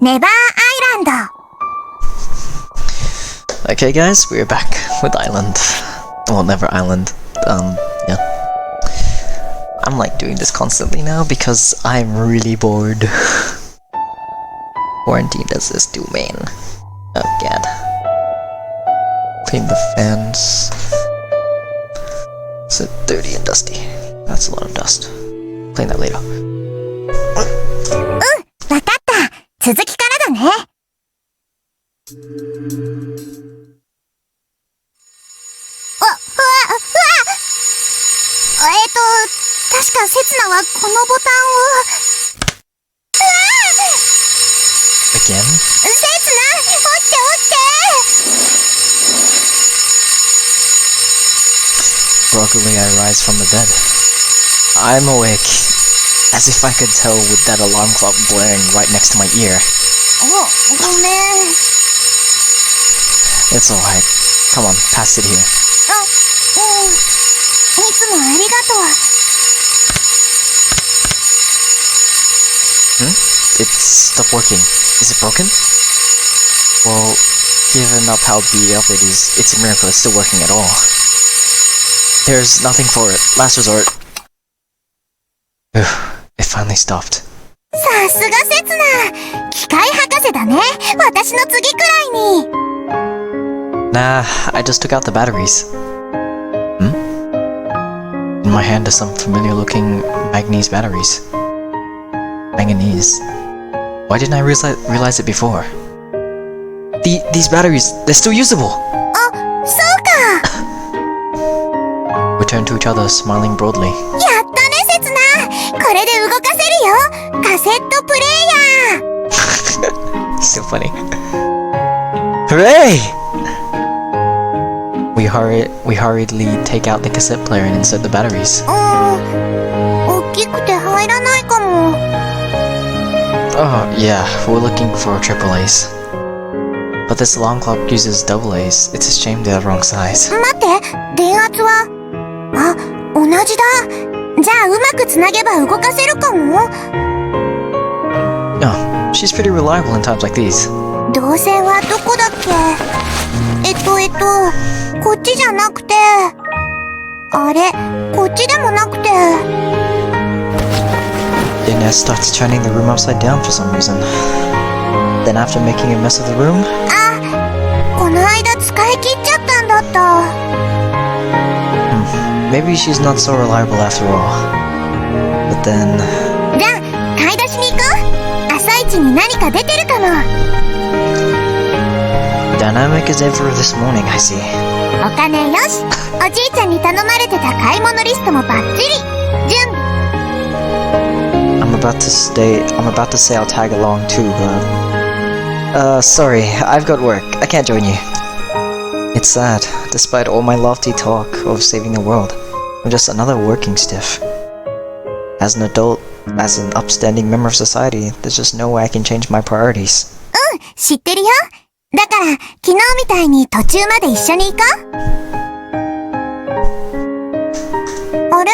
ネバーアイランド。 Okay guys, we're back with Island. Well, Never Island. Yeah. I'm like doing this constantly now because I'm really bored. Quarantine does this too, man. Oh god. Clean the fans. It's dirty and dusty. That's a lot of dust. Clean that later. わかった。続きからだね。確かセツナはこのボタンを。Again? セツナ、起きて起きて。Groggily I rise from the bed. I'm awake, as if I could tell with that alarm clock blaring right next to my ear. ごめん。It's alright. Come on, pass it here. いつもありがとう。It stopped working. Is it broken? Well, given up how beat up it is, it's a miracle it's still working at all. There's nothing for it. Last resort. It finally stopped. さすがセツナ。機械博士だね。私の次くらいに。Nah, I just took out the batteries. In my hand is some familiar looking manganese batteries. Manganese? Why didn't I realize it before? These batteries, they're still usable! そうか。We turned to each other, smiling broadly. やったね、セツナ。これで動かせるよ。カセットプレイヤー。Still funny. Hooray! We hurriedly take out the cassette player and insert the batteries. 大きくて入らないかも。Oh, yeah, we're looking for triple A's. But this alarm clock uses double A's. It's a shame they're the wrong size. 待って、電圧は。同じだ。じゃあうまくつなげば動かせるかも。Oh, she's pretty reliable in times like these. 導線はどこだっけ。こっちじゃなくて。あれ、こっちでもなくて。Inez starts turning the room upside down for some reason. Then after making a mess of the room... この間使い切っちゃったんだった。Maybe she's not so reliable after all. But then... じゃあ、買い出しに行こう。朝一に何か出てるかも。Dynamic as ever this morning, I see. お金よし。おじいちゃんに頼まれてた買い物リストもバッチリ。準備。I'm about to say I'll tag along too, but... sorry, I've got work. I can't join you. It's sad. Despite all my lofty talk of saving the world, I'm just another working stiff. As an adult, as an upstanding member of society, there's just no way I can change my priorities. 知ってるよ。だから、昨日みたいに途中まで一緒に行こう。あれ？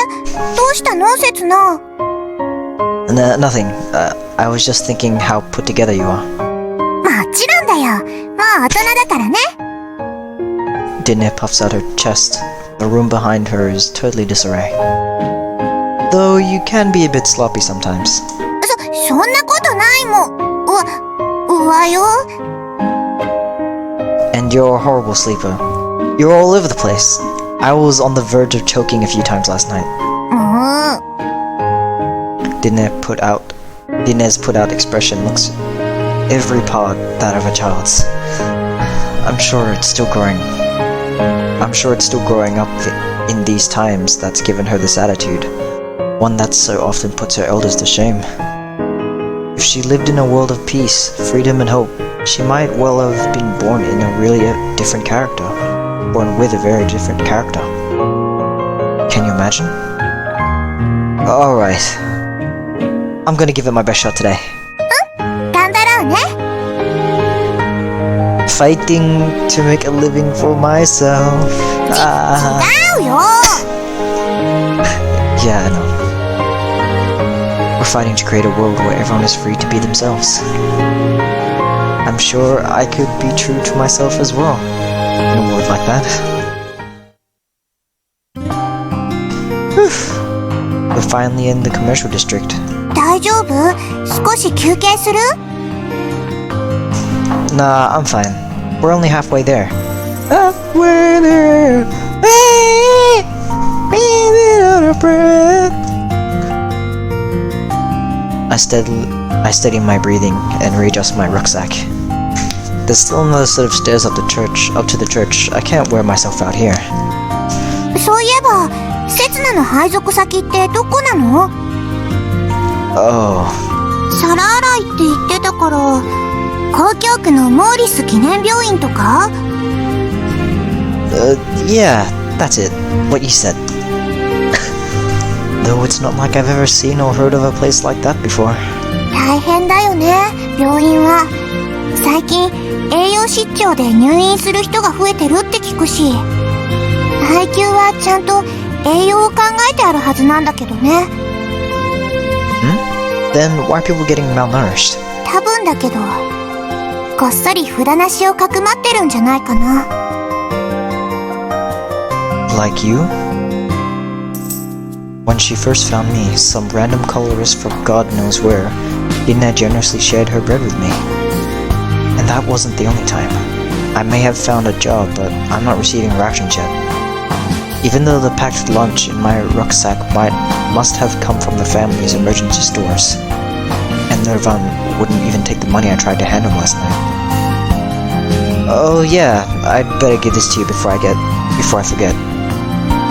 どうしたの、セツナ？ Nothing. I was just thinking how put together you are. もちろんだよ。もう大人だからね。Dinah puffs out her chest. The room behind her is totally disarray. Though you can be a bit sloppy sometimes. そんなことないもん。うわよ。And you're a horrible sleeper. You're all over the place. I was on the verge of choking a few times last night. Dinah's put out expression looks every part that of a child's. I'm sure it's still growing up in these times that's given her this attitude. One that so often puts her elders to shame. If she lived in a world of peace, freedom and hope, she might well have been born in a really different character. Born with a very different character. Can you imagine? Alright. I'm gonna give it my best shot today. 頑張ろうね。Fighting to make a living for myself. 違うよ。Yeah, I know. We're fighting to create a world where everyone is free to be themselves. I'm sure I could be true to myself as well in a world like that. Whew. We're finally in the commercial district. 大丈夫？少し休憩する？ Nah, I'm fine. We're only halfway there. Halfway there. I steady my breathing and readjust my rucksack. There's still another set of stairs up to the church. I can't wear myself out here. そういえば、セツナの配属先ってどこなの？ Oh. 皿洗いって言ってたから、公共区のモーリス記念病院とか？ Yeah, that's it. What you said. Though it's not like I've ever seen or heard of a place like that before. 大変だよね、病院は。最近、栄養失調で入院する人が増えてるって聞くし、配給はちゃんと栄養を考えてあるはずなんだけどね。Then why are people getting malnourished? 多分だけど、こっそり札なしをかくまってるんじゃないかな。Like you? When she first found me, some random colorist from God knows where, Dina generously shared her bread with me. And that wasn't the only time. I may have found a job, but I'm not receiving rations yet. Even though the packed lunch in my rucksack must have come from the family's emergency stores. And Nirvan wouldn't even take the money I tried to hand him last night. Oh yeah, I'd better give this to you before I forget.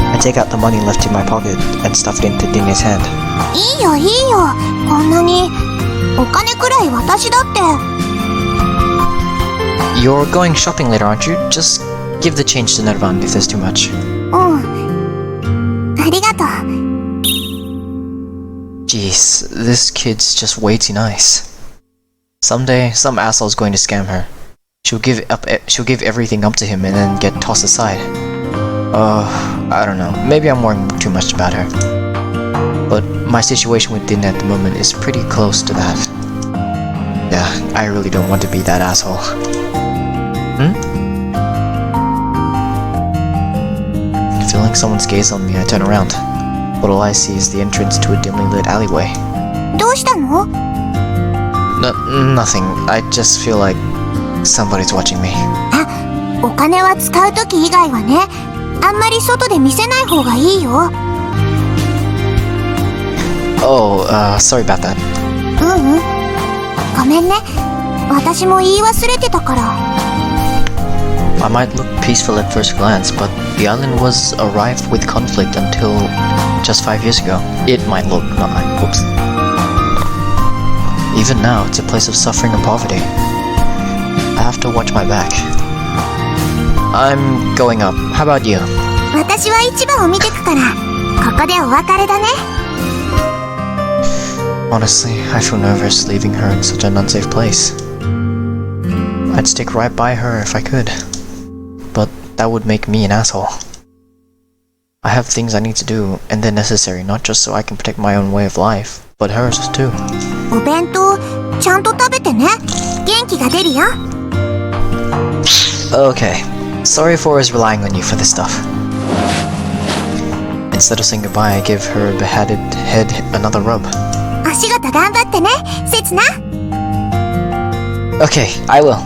I take out the money left in my pocket and stuff it into Dina's hand. いいよいいよ、こんなに。お金くらい私だって。You're going shopping later, aren't you? Just give the change to Nirvan if there's too much. うん。ありがとう。Jeez, this kid's just way too nice. Someday, some asshole's going to scam her. She'll give everything up to him and then get tossed aside. I don't know. Maybe I'm worrying too much about her. But my situation with Din at the moment is pretty close to that. Yeah, I really don't want to be that asshole. Feeling someone's gaze on me, I turn around. But all I see is the entrance to a dimly lit alleyway. どうしたの？ Nothing. I just feel like somebody's watching me. あ、お金は使うとき以外はね、あんまり外で見せない方がいいよ。Oh, sorry about that. ううん。ごめんね。私も言い忘れてたから。I might look peaceful at first glance, but the island was rife with conflict until just 5 years ago. It might look, not mine. Whoops. Even now, it's a place of suffering and poverty. I have to watch my back. I'm going up. How about you? 私は市場を見てくから、ここでお別れだね。Honestly, I feel nervous leaving her in such an unsafe place. I'd stick right by her if I could. But that would make me an asshole. I have things I need to do, and they're necessary not just so I can protect my own way of life, but hers too. お弁当、ちゃんと食べてね。元気が出るよ。Okay, sorry for always relying on you for this stuff. Instead of saying goodbye, I give her beheaded head another rub. お仕事頑張ってね、せつな。Okay, I will.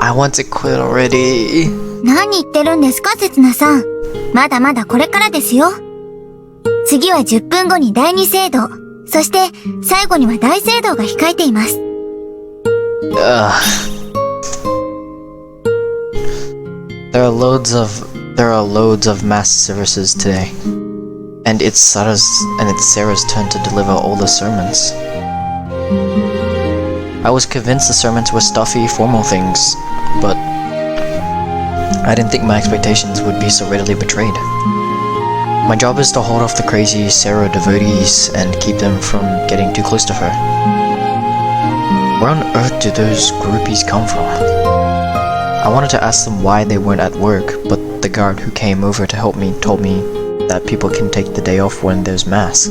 I want to quit already. 何言ってるんですか、せつなさん。まだまだこれからですよ。次は10分後に第2聖堂、そして最後には大聖堂が控えています。There are loads of mass services today, and it's Sarah's turn to deliver all the sermons. I was convinced the sermons were stuffy, formal things, but I didn't think my expectations would be so readily betrayed. My job is to hold off the crazy Sarah devotees and keep them from getting too close to her. Where on earth do those groupies come from? I wanted to ask them why they weren't at work, but the guard who came over to help me told me that people can take the day off when there's mass.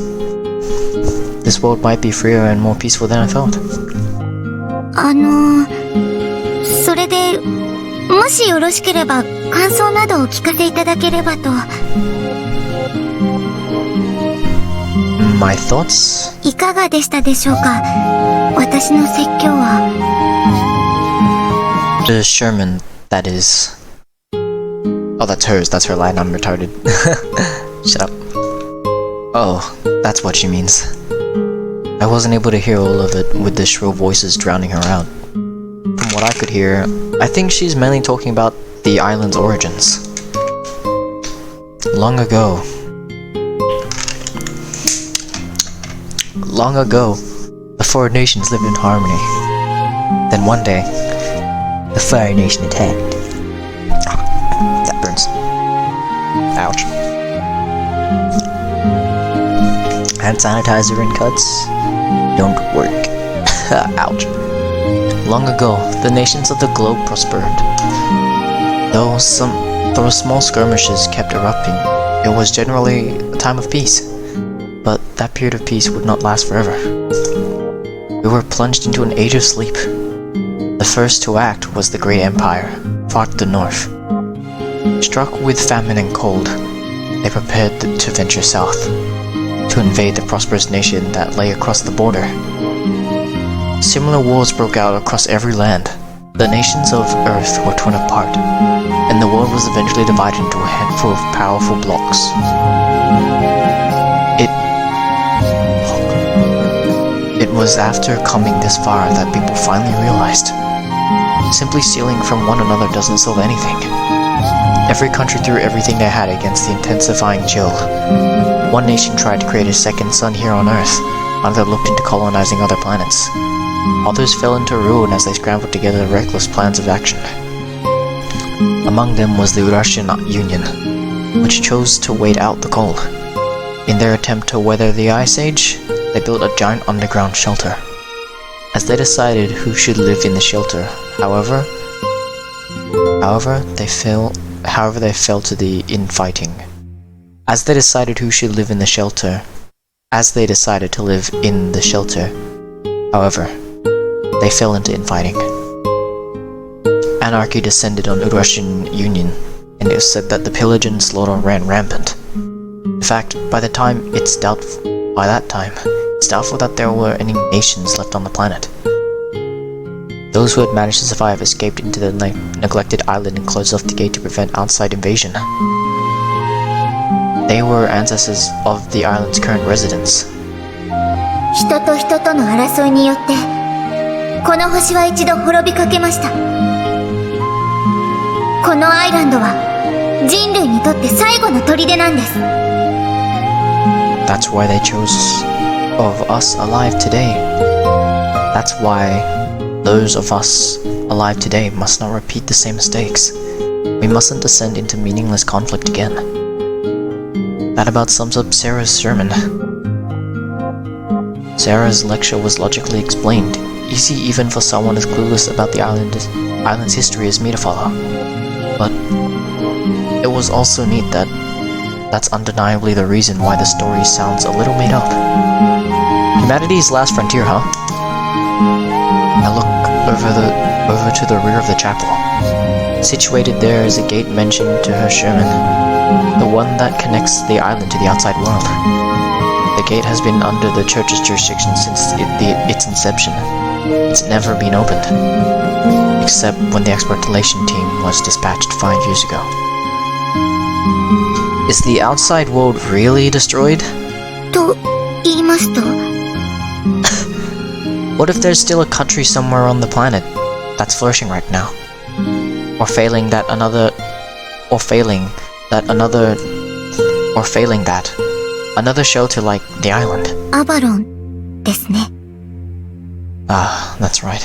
this world might be freer and more peaceful than I thought. それで、もしよろしければ感想などお聞かせいただければと。My thoughts? いかがでしたでしょうか？私の説教は。The Sherman, that is. Oh, that's hers. That's her line. I'm retarded. Shut up. Oh, that's what she means. I wasn't able to hear all of it with the shrill voices drowning her out. From what I could hear, I think she's mainly talking about the island's origins. Long ago, the four nations lived in harmony. Then one day, the Fire Nation attacked. That burns. Ouch. Hand sanitizer and cuts don't work. Ouch. Long ago, the nations of the globe prospered. Though small skirmishes kept erupting, it was generally a time of peace. But that period of peace would not last forever. We were plunged into an age of sleep. The first to act was the great empire, far to the north. Struck with famine and cold, they prepared to venture south, to invade the prosperous nation that lay across the border. Similar wars broke out across every land. The nations of Earth were torn apart, and the world was eventually divided into a handful of powerful blocks. It was after coming this far that people finally realized simply stealing from one another doesn't solve anything. Every country threw everything they had against the intensifying chill. One nation tried to create a second sun here on Earth, another looked into colonizing other planets. Others fell into ruin as they scrambled together reckless plans of action. Among them was the Eurasian Union, which chose to wait out the cold. In their attempt to weather the Ice Age, they built a giant underground shelter. As they decided who should live in the shelter, however, they fell to the infighting. As they decided who should live in the shelter, however, they fell into infighting. Anarchy descended on Eurasian Union, and it was said that the pillage and slaughter ran rampant. In fact, by that time, it's doubtful that there were any nations left on the planet. Those who had managed to survive escaped into the neglected island and closed off the gate to prevent outside invasion. They were ancestors of the island's current residents. 人と人との争いによって、この星は一度滅びかけました。このアイランドは人類にとって最後の砦なんです。That's why they chose of us alive today. That's why those of us alive today must not repeat the same mistakes. We mustn't descend into meaningless conflict again. That about sums up Sarah's sermon. Sarah's lecture was logically explained, easy even for someone as clueless about the island's history as me to follow. But it was also neat that that's undeniably the reason why the story sounds a little made up. Humanity's last frontier, huh? I look over to the rear of the chapel. Situated there is a gate mentioned to her Sherman, the one that connects the island to the outside world. The gate has been under the church's jurisdiction since its inception. It's never been opened, except when the exploitation team was dispatched 5 years ago. Is the outside world really destroyed? と言いますと What if there's still a country somewhere on the planet that's flourishing right now? Or failing that, another shelter like the island. アバロンですね。Ah, that's right.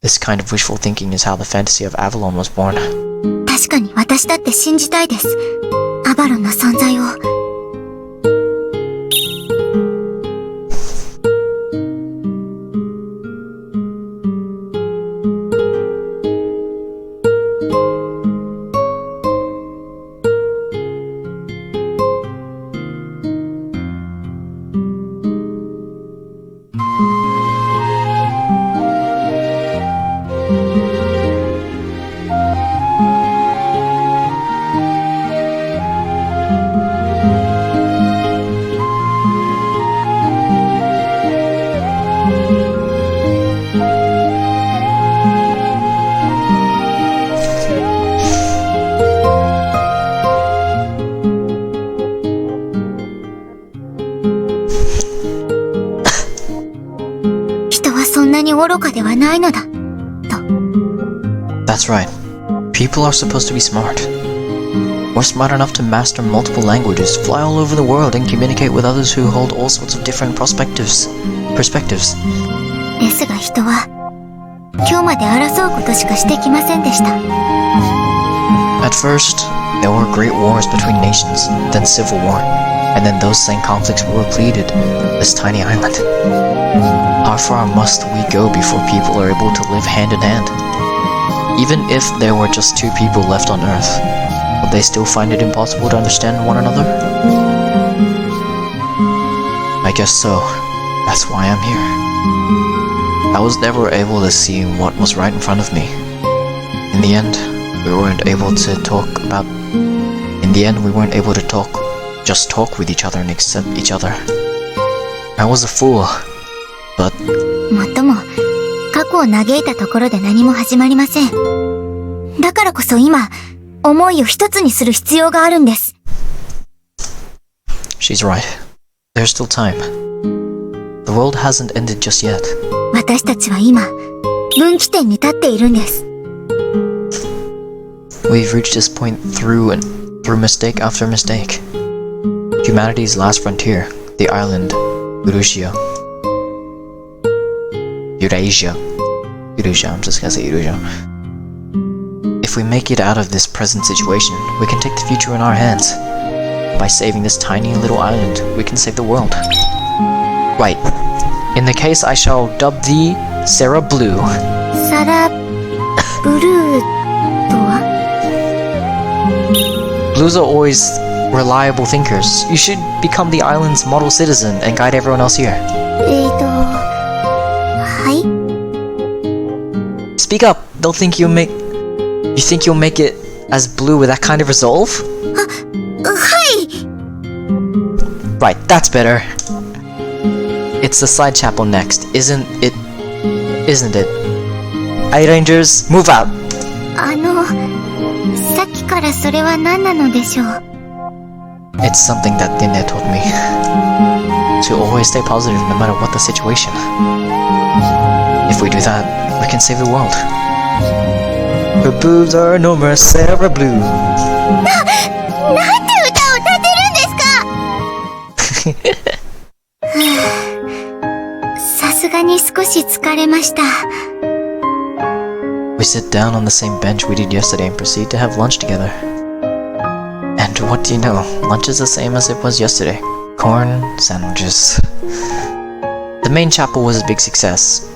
This kind of wishful thinking is how the fantasy of Avalon was born. 確かに私だって信じたいです。アバロンの存在を。に愚かではないのだ。That's right. People are supposed to be smart. We're smart enough to master multiple languages, fly all over the world, and communicate with others who hold all sorts of different perspectives. ですが人は、今日まで争うことしかしてきませんでした。At first, there were great wars between nations, then civil war, and then those same conflicts were repleted, this tiny island. How far must we go before people are able to live hand in hand? Even if there were just two people left on Earth, would they still find it impossible to understand one another? I guess so. That's why I'm here. I was never able to see what was right in front of me. In the end, we weren't able to just talk with each other and accept each other. I was a fool, but... もっとも、過去を嘆いたところで何も始まりません。だからこそ今、思いを一つにする必要があるんです。She's right. There's still time. The world hasn't ended just yet. 私たちは今、分岐点に立っているんです。We've reached this point through mistake after mistake. Humanity's last frontier, the island, Eurasia. I'm just gonna say Eurasia. If we make it out of this present situation, we can take the future in our hands. By saving this tiny little island, we can save the world. Right. In the case, I shall dub thee Sarah Blue. Sarah Blue とは? Blues are always reliable thinkers. You should become the island's model citizen and guide everyone else here. はい? Speak up. You think you'll make it as blue with that kind of resolve? はい! Right, that's better. It's the side chapel next, isn't it? Hey Rangers, move out! さっきからそれは何なのでしょう? It's something that Dinne told me. To always stay positive no matter what the situation. If we do that, we can save the world. Her boobs are no more Sarah Blue. なんて歌を歌ってるんですか? さすがに少し疲れました。We sit down on the same bench we did yesterday and proceed to have lunch together. And what do you know? Lunch is the same as it was yesterday. Corn sandwiches. The main chapel was a big success.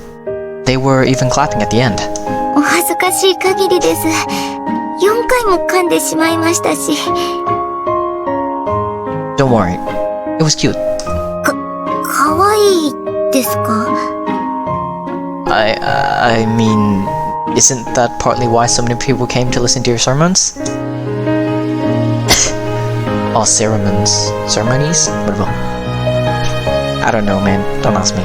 They were even clapping at the end. お恥ずかしい限りです。4回も噛んでしまいましたし。Don't worry. It was cute. かわいいですか? I mean, isn't that partly why so many people came to listen to your sermons? Oh, ceremonies? What about? I don't know, man. Don't ask me.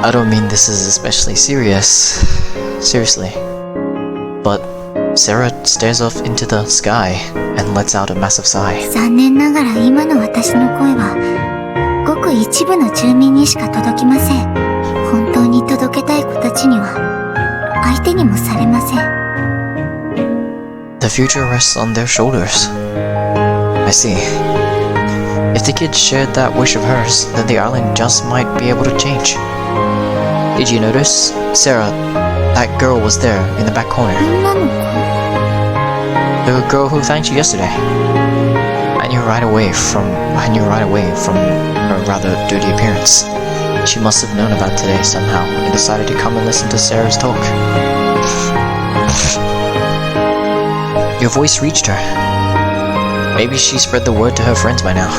I don't mean this is especially seriously. But Sarah stares off into the sky and lets out a massive sigh. 残念ながら今の私の声はごく一部の住民にしか届きません。本当に届けたい子たちには相手にもされません。The future rests on their shoulders. I see. If the kids shared that wish of hers, then the island just might be able to change. Did you notice? Sarah, that girl was there in the back corner. 女の子? The girl who thanked you yesterday. I knew right away from her rather dirty appearance. She must have known about today somehow and decided to come and listen to Sarah's talk. Your voice reached her. Maybe she spread the word to her friends by now.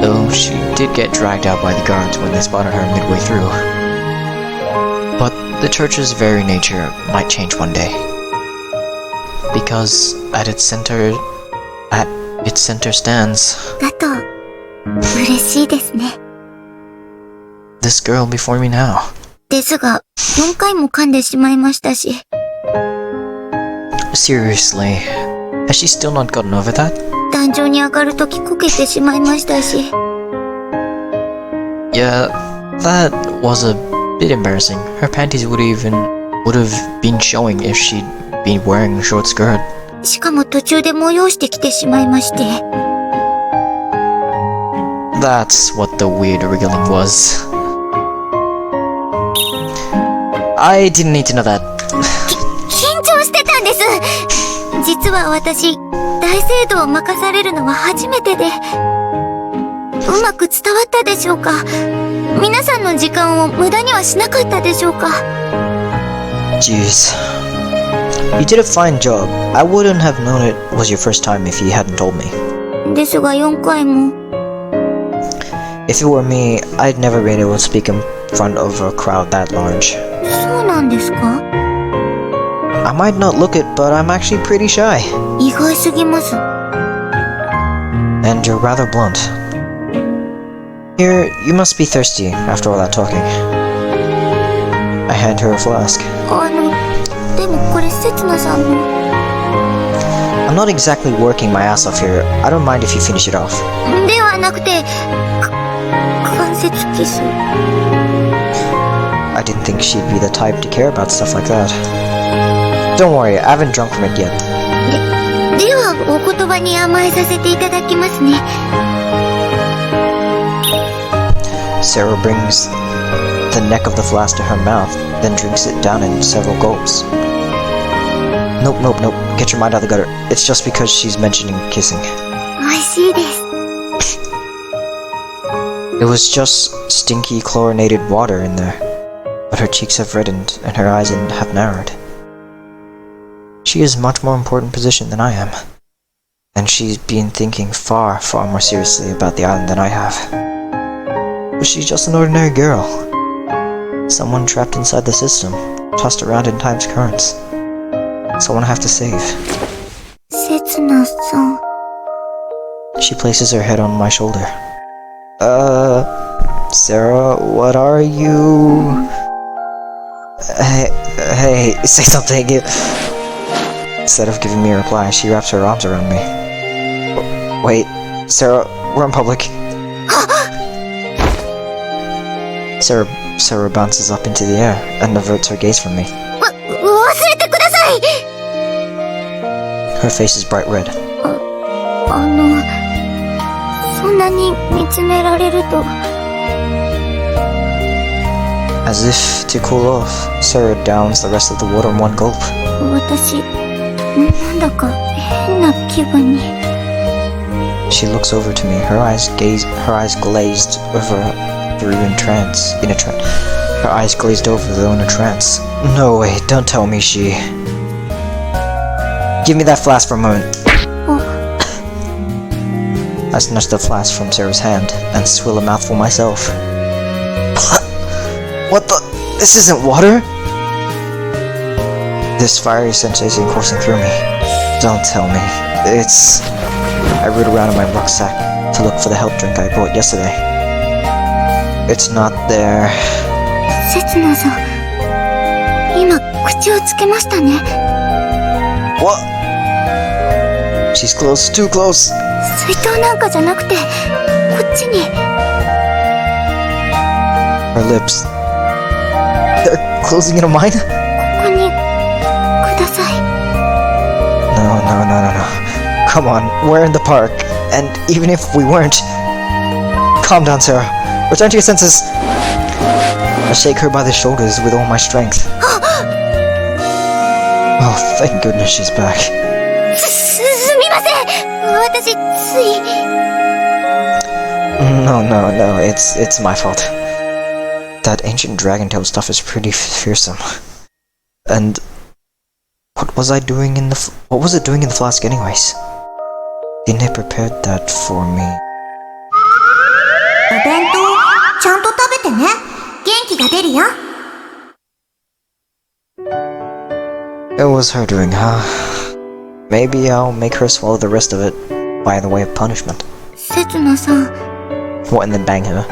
Though she did get dragged out by the guards when they spotted her midway through. But the church's very nature might change one day. Because at its center stands だと嬉しいですね。 this girl before me now. ですが、4回も噛んでしまいましたし。 Seriously, has she still not gotten over that? 壇上に上がるときこけてしまいましたし。 Yeah, that was a Bit embarrassing. Her panties would have been showing if she'd been wearing a short skirt. しかも途中で催してきてしまいまして。That's what the weird wriggling was. I didn't need to know that. 緊張してたんです。実は私、大聖堂を任されるのは初めてで、うまく伝わったでしょうか？皆さんの時間を無駄にはしなかったでしょうか？ Jeez. You did a fine job. I wouldn't have known it was your first time if you hadn't told me. ですが4回も。If it were me, I'd never been able to speak in front of a crowd that large. そうなんですか？ I might not look it, but I'm actually pretty shy. 意外すぎます。And you're rather blunt. Here, you must be thirsty after all that talking. I hand her a flask. でもこれせつなさんの。I'm not exactly working my ass off here. I don't mind if you finish it off. ではなくて、関節キス。I didn't think she'd be the type to care about stuff like that. Don't worry, I haven't drunk from it yet. ではお言葉に甘えさせていただきますね。Sarah brings the neck of the flask to her mouth, then drinks it down in several gulps. Nope. Get your mind out of the gutter. It's just because she's mentioning kissing. 美味しいです。It was just stinky chlorinated water in there. But her cheeks have reddened and her eyes have narrowed. She is much more important position than I am. And she's been thinking far more seriously about the island than I have. But she's just an ordinary girl. Someone trapped inside the system, tossed around in time's currents. Someone I have to save. せつなさん。She places her head on my shoulder. Sarah, what are you? Hey, say something. Instead of giving me a reply, she wraps her arms around me. Wait, Sarah, we're in public. Sarah bounces up into the air and averts her gaze from me. 忘れてください。 Her face is bright red. そんなに見つめられると。As if to cool off, Sarah downs the rest of the water in one gulp. 私、なんだか変な気分に。She looks over to me, her eyes glazed over through in trance. Her eyes glazed over though in a trance. No way, don't tell me she... Give me that flask for a moment. I snatch the flask from Sarah's hand and swill a mouthful myself. What the? This isn't water? This fiery sensation coursing through me. Don't tell me. It's... I root around in my rucksack to look for the health drink I bought yesterday. It's not there. せつなさん、今口をつけましたね。What? She's close, too close. 水筒なんかじゃなくて、こっちに。Her lips. They're closing in on mine? ここに、ください。No. Come on, we're in the park. And even if we weren't... Calm down, Sarah. Return to your senses. I shake her by the shoulders with all my strength. Oh, thank goodness she's back. すみません。私、つい。No, it's my fault. That ancient dragon tail stuff is pretty fearsome. And what was it doing in the flask anyways? Didn't it prepared that for me? お弁当、ちゃんと食べてね。元気が出るよ。It was her doing, huh? Maybe I'll make her swallow the rest of it by the way of punishment. せつなさん。What, and then bang her?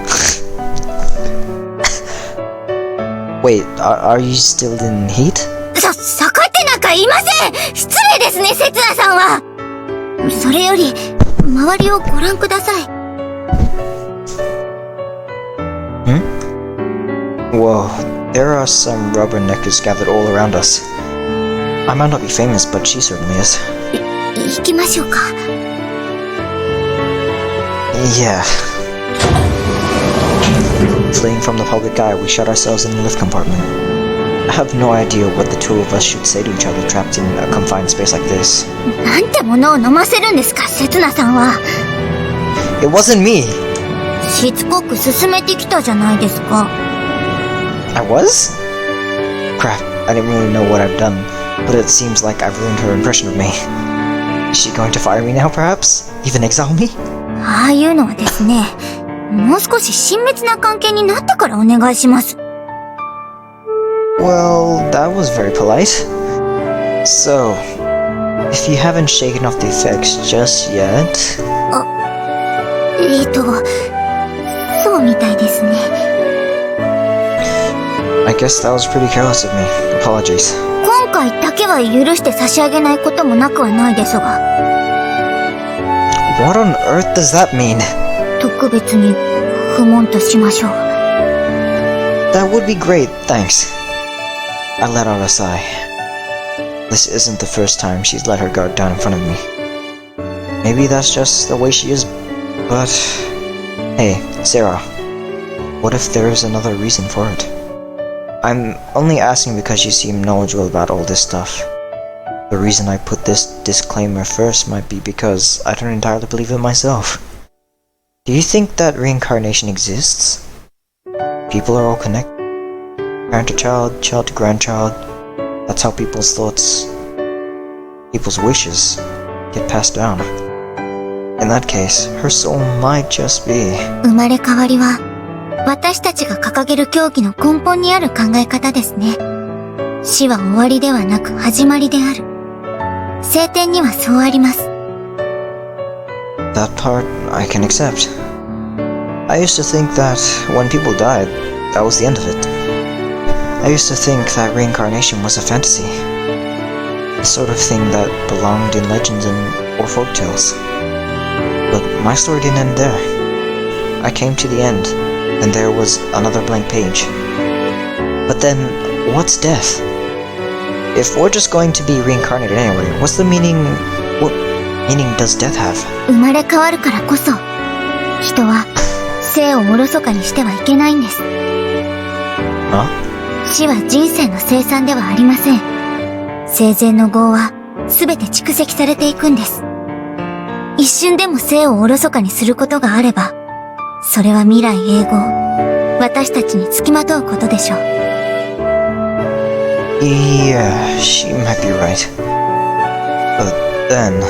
Wait, are you still in heat? 下がってなんかいません。失礼ですね、せつなさんは。それより、周りをご覧ください。Whoa, There are some rubberneckers gathered all around us. I might not be famous, but she certainly is. 行きましょうか。Yeah. Fleeing from the public eye, we shut ourselves in the lift compartment. I have no idea what the two of us should say to each other trapped in a confined space like this. なんてものを飲ませるんですか、せつなさんは。It wasn't me! しつこく勧めてきたじゃないですか。I was? Crap, I didn't really know what I've done, but it seems like I've ruined her impression of me. Is she going to fire me now, perhaps? Even exile me? ああいうのはですね、もう少し親密な関係になってからお願いします。Well, that was very polite. So, if you haven't shaken off the effects just yet... そうみたいですね。I guess that was pretty careless of me. Apologies. 今回だけは許して差し上げないこともなくはないですが。What on earth does that mean? 特別に不問としましょう。That would be great, thanks. I let out a sigh. This isn't the first time she's let her guard down in front of me. Maybe that's just the way she is, but... Hey, Sarah. What if there is another reason for it? I'm only asking because you seem knowledgeable about all this stuff. The reason I put this disclaimer first might be because I don't entirely believe it myself. Do you think that reincarnation exists? People are all connected. Parent to child, child to grandchild. That's how people's thoughts, people's wishes, get passed down. In that case, her soul might just be... 生まれ変わりは、私たちが掲げる教義の根本にある考え方ですね。死は終わりではなく始まりである。聖典にはそうあります。That part I can accept. I used to think that when people died, that was the end of it. I used to think that reincarnation was a fantasy. The sort of thing that belonged in legends or folktales. But my story didn't end there. I came to the end, and there was another blank page. But then, what's death? If we're just going to be reincarnated anyway, what's the meaning... What meaning does death have? 生まれ変わるからこそ、人は生をおろそかにしてはいけないんです。Huh? 死は人生の生産ではありません。生前の業はすべて蓄積されていくんです。一瞬でも生をおろそかにすることがあれば、それは未来永劫、私たちにつきまとうことでしょう。Yeah, she might be right. But then...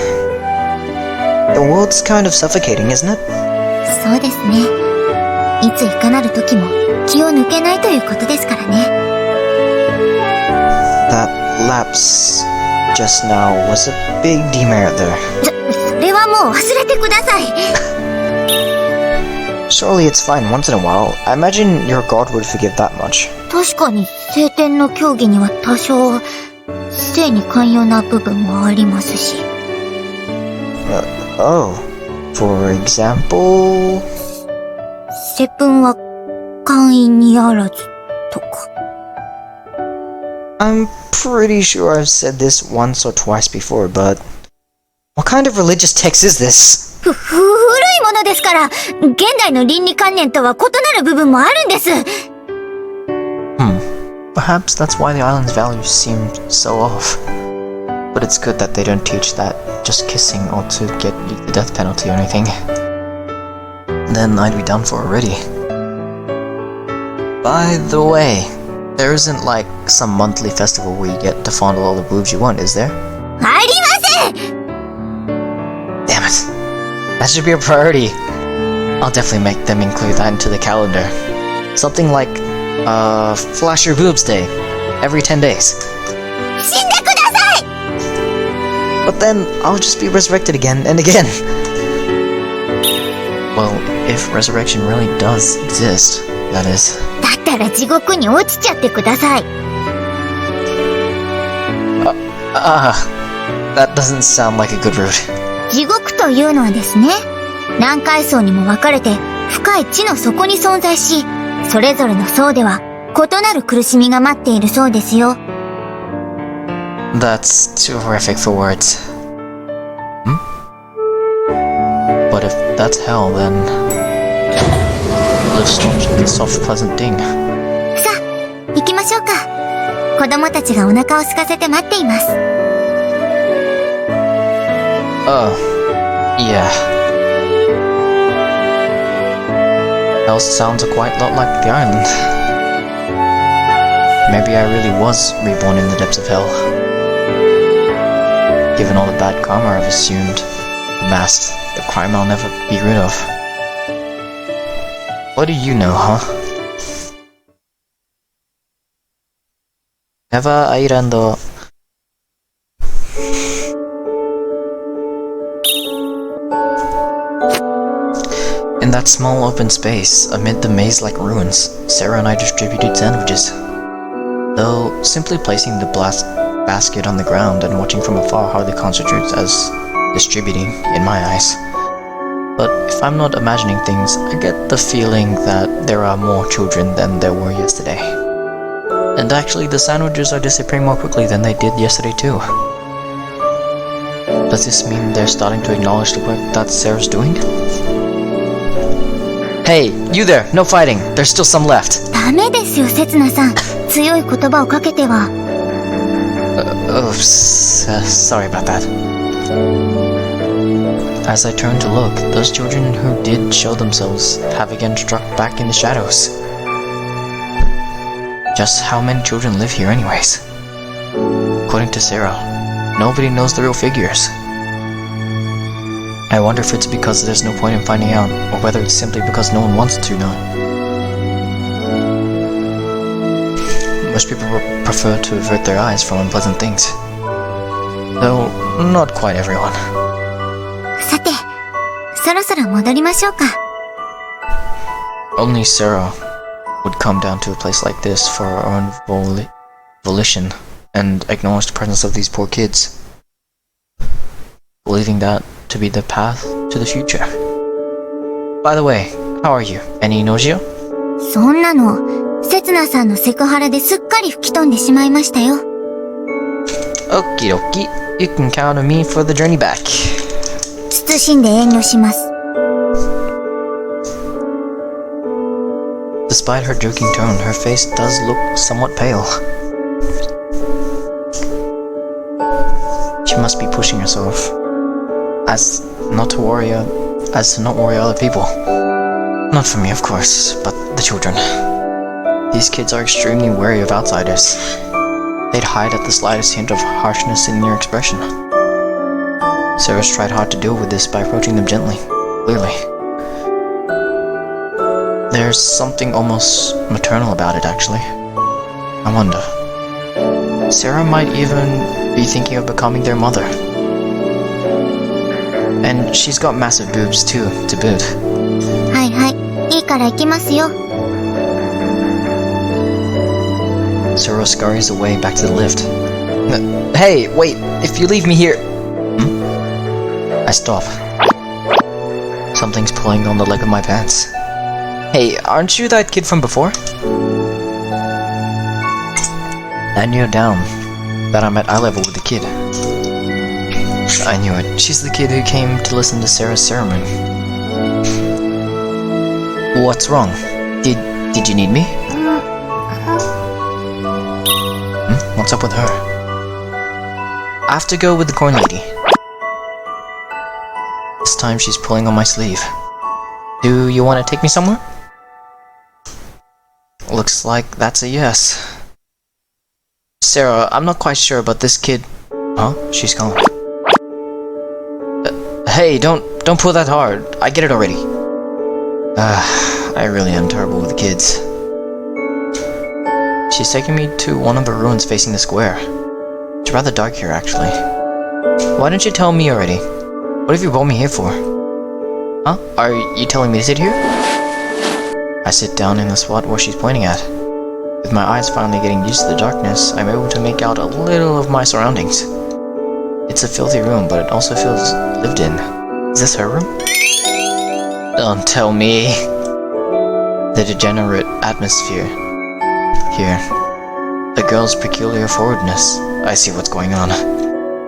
The world's kind of suffocating, isn't it? そうですね。いついかなる時も気を抜けないということですからね。That lapse just now was a big demerit there. それはもう忘れてください。Surely it's fine once in a while. I imagine your god would forgive that much. 確かに聖典の教義には多少性に寛容な部分もありますし。Oh. For example... 接吻は寛因にあらずとか。I'm pretty sure I've said this once or twice before, but... What kind of religious text is this? 古いものですから、現代の倫理観念とは異なる部分もあるんです。Perhaps that's why the island's values seem so off. But it's good that they don't teach that just kissing ought to get you the death penalty or anything. Then I'd be done for already. By the way, there isn't like some monthly festival where you get to fondle all the boobs you want, is there? ありません! Damn it. That should be a priority. I'll definitely make them include that into the calendar. Something like, Flash Your Boobs Day. Every 10 days. 死んでください! But then, I'll just be resurrected again and again. Well, if resurrection really does exist, that is. だったら地獄に落ちちゃってください。That doesn't sound like a good route. 地獄というのはですね、何階層にも分かれて深い地の底に存在し、それぞれの層では異なる苦しみが待っているそうですよ。That's too horrific for words. But if that's hell, then live storms with a soft, pleasant ding. さあ、行きましょうか。子供たちがお腹を空かせて待っています。Yeah. Hell sounds a quite lot like the island. Maybe I really was reborn in the depths of hell. Given all the bad karma I've assumed, the mask, the crime I'll never be rid of. What do you know, huh? Never Island. In that small open space, amid the maze-like ruins, Sarah and I distributed sandwiches. Though simply placing the basket on the ground and watching from afar hardly constitutes as distributing in my eyes. But if I'm not imagining things, I get the feeling that there are more children than there were yesterday. And actually, the sandwiches are disappearing more quickly than they did yesterday too. Does this mean they're starting to acknowledge the work that Sarah's doing? Hey, you there! No fighting! There's still some left! ダメですよ、せつなさん。強い言葉をかけては。Sorry about that. As I turned to look, those children who did show themselves have again struck back in the shadows. Just how many children live here anyways? According to Sarah, nobody knows the real figures. I wonder if it's because there's no point in finding out, or whether it's simply because no one wants to know. Most people prefer to avert their eyes from unpleasant things. Though, not quite everyone. さて、そろそろ戻りましょうか。Only Sarah would come down to a place like this for her own volition and acknowledge the presence of these poor kids, believing that to be the path to the future. By the way, how are you? Any nausea? そんなの、せつなさんのセクハラですっかり吹き飛んでしまいましたよ。Okie dokie, you can count on me for the journey back. 謹んで遠慮します。Despite her joking tone, her face does look somewhat pale. She must be pushing herself as to not worry other people. Not for me, of course, but the children. These kids are extremely wary of outsiders. They'd hide at the slightest hint of harshness in their expression. Sarah's tried hard to deal with this by approaching them gently, clearly. There's something almost maternal about it, actually. I wonder. Sarah might even be thinking of becoming their mother. And she's got massive boobs too, to boot. はいはい、いいから行きますよ。Sarah scurries away back to the lift. Hey, wait, if you leave me here... I stop. Something's pulling on the leg of my pants. Hey, aren't you that kid from before? I kneel down, that I'm at eye level with the kid. I knew it. She's the kid who came to listen to Sarah's sermon. What's wrong? Did you need me? What's up with her? I have to go with the corn lady. This time she's pulling on my sleeve. Do you want to take me somewhere? Looks like that's a yes. Sarah, I'm not quite sure, but this kid... Huh? She's gone. Hey, don't pull that hard. I get it already. I really am terrible with kids. She's taking me to one of the ruins facing the square. It's rather dark here, actually. Why didn't you tell me already? What have you brought me here for? Huh? Are you telling me to sit here? I sit down in the spot where she's pointing at. With my eyes finally getting used to the darkness, I'm able to make out a little of my surroundings. It's a filthy room, but it also feels lived in. Is this her room? Don't tell me. The degenerate atmosphere here. The girl's peculiar forwardness. I see what's going on.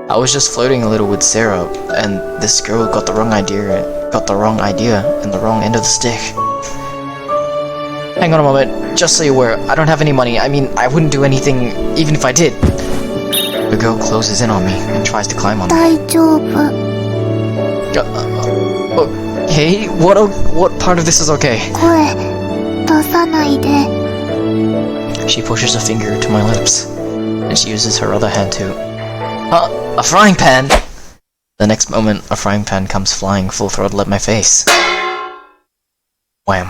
I was just flirting a little with Sarah, and this girl got the wrong idea and the wrong end of the stick. Hang on a moment, just so you're aware, I don't have any money. I mean, I wouldn't do anything even if I did. The girl closes in on me and tries to climb on me. 大丈夫。 Okay, what part of this is okay? 声出さないで。 She pushes a finger to my lips, and she uses her other hand to... a frying pan! The next moment, a frying pan comes flying full throttle at my face. Wham.